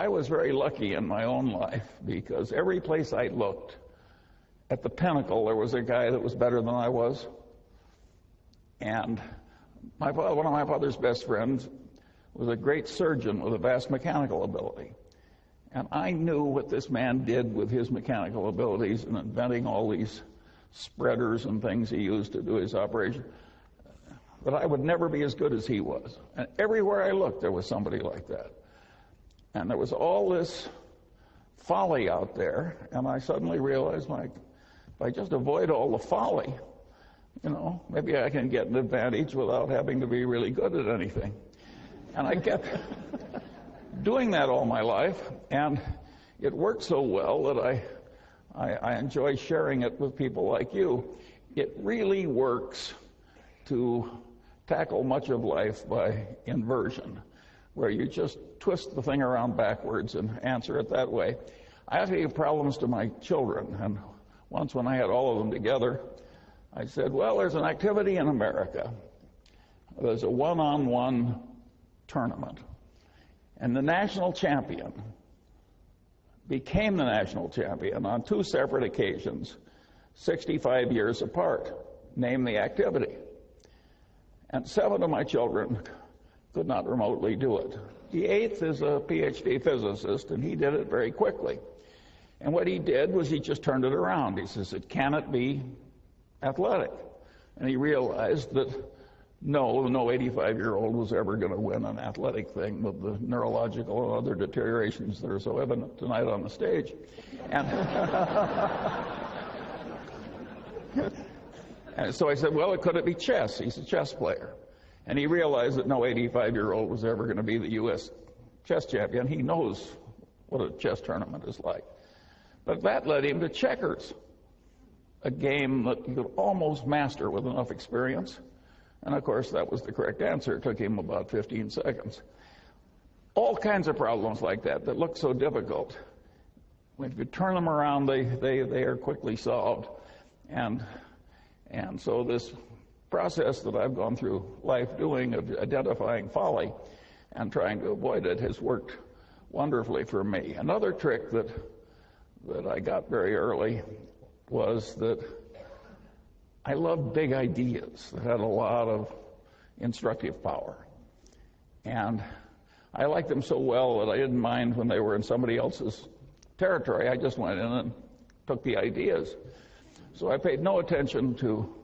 I was very lucky in my own life because every place I looked, at the pinnacle, there was a guy that was better than I was. And one of my father's best friends was a great surgeon with a vast mechanical ability. And I knew what this man did with his mechanical abilities in inventing all these spreaders and things he used to do his operation, that I would never be as good as he was. And everywhere I looked, there was somebody like that. And there was all this folly out there, and I suddenly realized, if I just avoid all the folly, maybe I can get an advantage without having to be really good at anything. And I kept doing that all my life, and it worked so well that I enjoy sharing it with people like you. It really works to tackle much of life by inversion, where you just twist the thing around backwards and answer it that way. I have to give problems to my children, and once when I had all of them together, I said, well, there's an activity in America. There's a one-on-one tournament, and the national champion became the national champion on 2 separate occasions, 65 years apart. Name the activity. And 7 of my children could not remotely do it. The 8th is a PhD physicist, and he did it very quickly. And what he did was he just turned it around. He says, it cannot be athletic. And he realized that no 85-year-old was ever going to win an athletic thing with the neurological and other deteriorations that are so evident tonight on the stage. And so I said, well, could it be chess? He's a chess player. And he realized that no 85-year-old was ever going to be the U.S. chess champion. He knows what a chess tournament is like. But that led him to checkers, a game that you could almost master with enough experience. And of course, that was the correct answer. It took him about 15 seconds. All kinds of problems like that look so difficult. If you turn them around, they are quickly solved. And so this process that I've gone through life doing of identifying folly and trying to avoid it has worked wonderfully for me. Another trick that I got very early was that I loved big ideas that had a lot of instructive power. And I liked them so well that I didn't mind when they were in somebody else's territory. I just went in and took the ideas. So I paid no attention to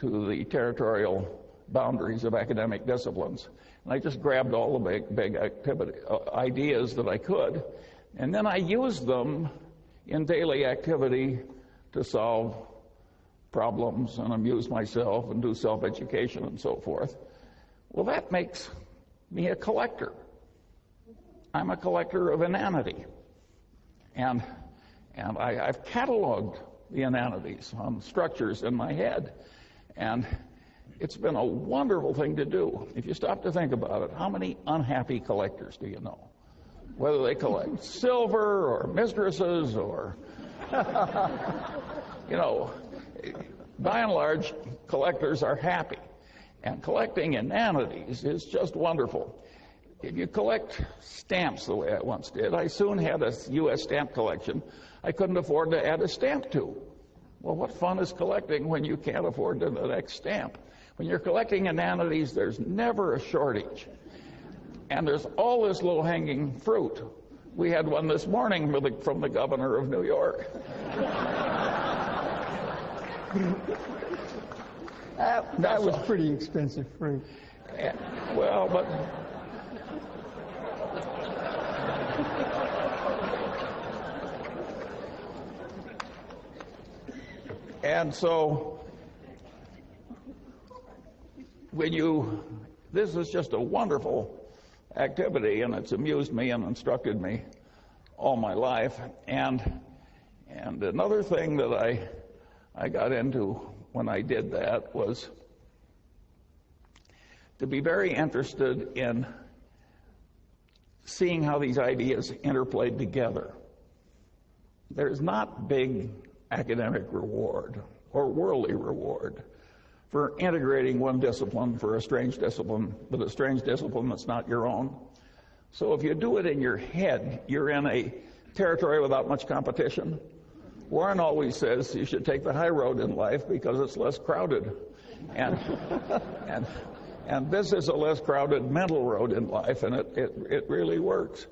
the territorial boundaries of academic disciplines. And I just grabbed all the big ideas that I could, and then I used them in daily activity to solve problems and amuse myself and do self-education and so forth. Well, that makes me a collector. I'm a collector of inanity. And I've cataloged the inanities on structures in my head. And it's been a wonderful thing to do. If you stop to think about it, how many unhappy collectors do you know? Whether they collect silver or mistresses or, by and large, collectors are happy. And collecting inanities is just wonderful. If you collect stamps the way I once did, I soon had a U.S. stamp collection I couldn't afford to add a stamp to. Well, what fun is collecting when you can't afford the next stamp? When you're collecting inanities, there's never a shortage. And there's all this low-hanging fruit. We had one this morning from the governor of New York. That was pretty expensive fruit. Well, but... And so, this is just a wonderful activity, and it's amused me and instructed me all my life. And another thing that I got into when I did that was to be very interested in seeing how these ideas interplayed together. There's not big academic reward or worldly reward for integrating one discipline for a strange discipline with a strange discipline that's not your own. So if you do it in your head, you're in a territory without much competition. Warren always says you should take the high road in life because it's less crowded. And this is a less crowded mental road in life, and it really works.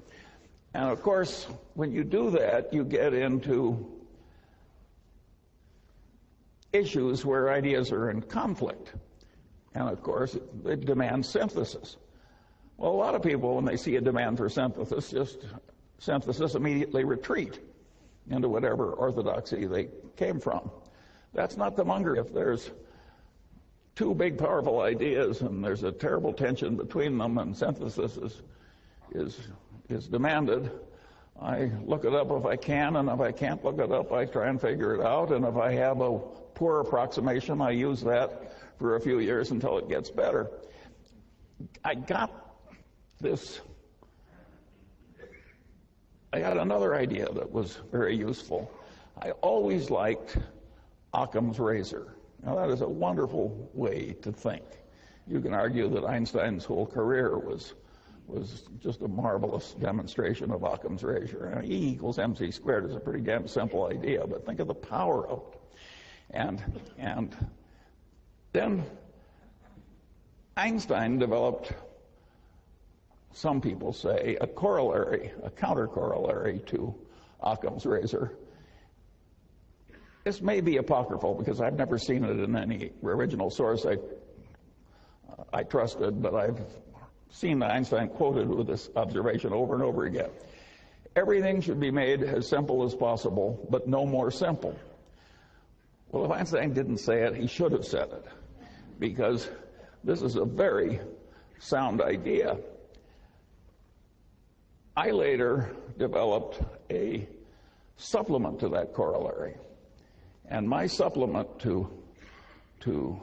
And of course, when you do that, you get into issues where ideas are in conflict. And of course, it demands synthesis. Well, a lot of people, when they see a demand for synthesis, immediately retreat into whatever orthodoxy they came from. That's not the Munger. If there's two big, powerful ideas and there's a terrible tension between them and synthesis is demanded, I look it up if I can, and if I can't look it up, I try and figure it out, and if I have a poor approximation, I use that for a few years until it gets better. I got another idea that was very useful. I always liked Occam's razor. Now, that is a wonderful way to think. You can argue that Einstein's whole career was just a marvelous demonstration of Occam's razor. And E equals mc squared is a pretty damn simple idea, but think of the power of it. And then Einstein developed, some people say, a counter-corollary to Occam's razor. This may be apocryphal because I've never seen it in any original source I trusted, but I've seen Einstein quoted with this observation over and over again. Everything should be made as simple as possible, but no more simple. Well, if Einstein didn't say it, he should have said it, because this is a very sound idea. I later developed a supplement to that corollary. And my supplement to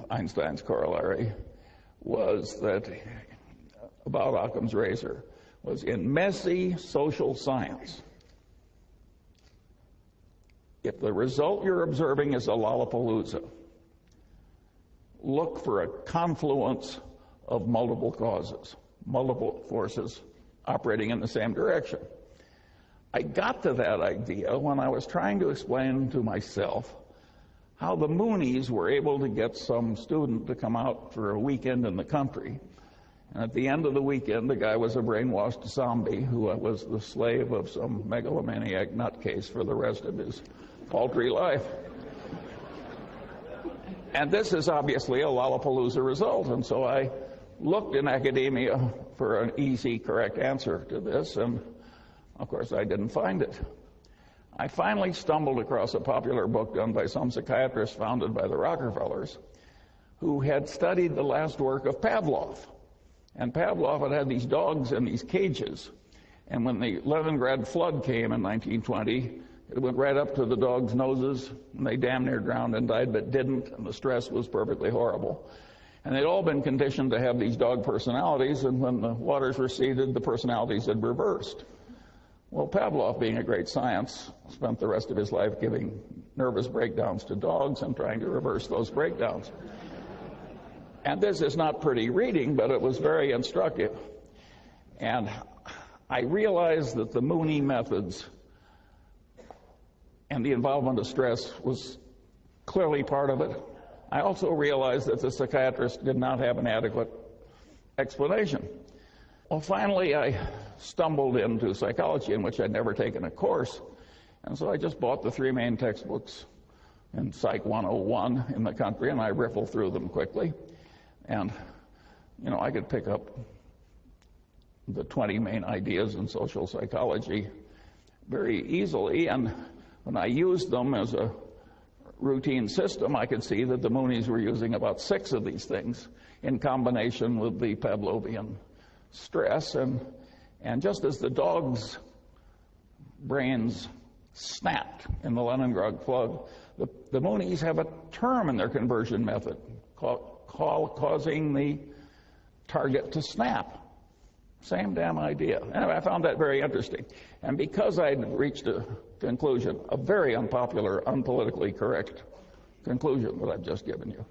Einstein's corollary was that, about Occam's razor, was in messy social science, if the result you're observing is a Lollapalooza, look for a confluence of multiple causes, multiple forces operating in the same direction. I got to that idea when I was trying to explain to myself how the Moonies were able to get some student to come out for a weekend in the country. And at the end of the weekend, the guy was a brainwashed zombie who was the slave of some megalomaniac nutcase for the rest of his paltry life. And this is obviously a Lollapalooza result. And so I looked in academia for an easy, correct answer to this, and of course I didn't find it. I finally stumbled across a popular book done by some psychiatrist founded by the Rockefellers, who had studied the last work of Pavlov. And Pavlov had had these dogs in these cages. And when the Leningrad flood came in 1920, it went right up to the dogs' noses, and they damn near drowned and died, but didn't, and the stress was perfectly horrible. And they'd all been conditioned to have these dog personalities, and when the waters receded, the personalities had reversed. Well, Pavlov, being a great science, spent the rest of his life giving nervous breakdowns to dogs and trying to reverse those breakdowns. And this is not pretty reading, but it was very instructive. And I realized that the Mooney methods and the involvement of stress was clearly part of it. I also realized that the psychiatrist did not have an adequate explanation. Well, finally, I stumbled into psychology, in which I'd never taken a course, and so I just bought the three main textbooks in Psych 101 in the country, and I riffled through them quickly. And, you know, I could pick up the 20 main ideas in social psychology very easily, and when I used them as a routine system, I could see that the Moonies were using about 6 of these things in combination with the Pavlovian stress. And just as the dogs' brains snapped in the Leningrad flood, the Moonies have a term in their conversion method causing the target to snap. Same damn idea. Anyway, I found that very interesting. And because I'd reached a conclusion, a very unpopular, unpolitically correct conclusion that I've just given you,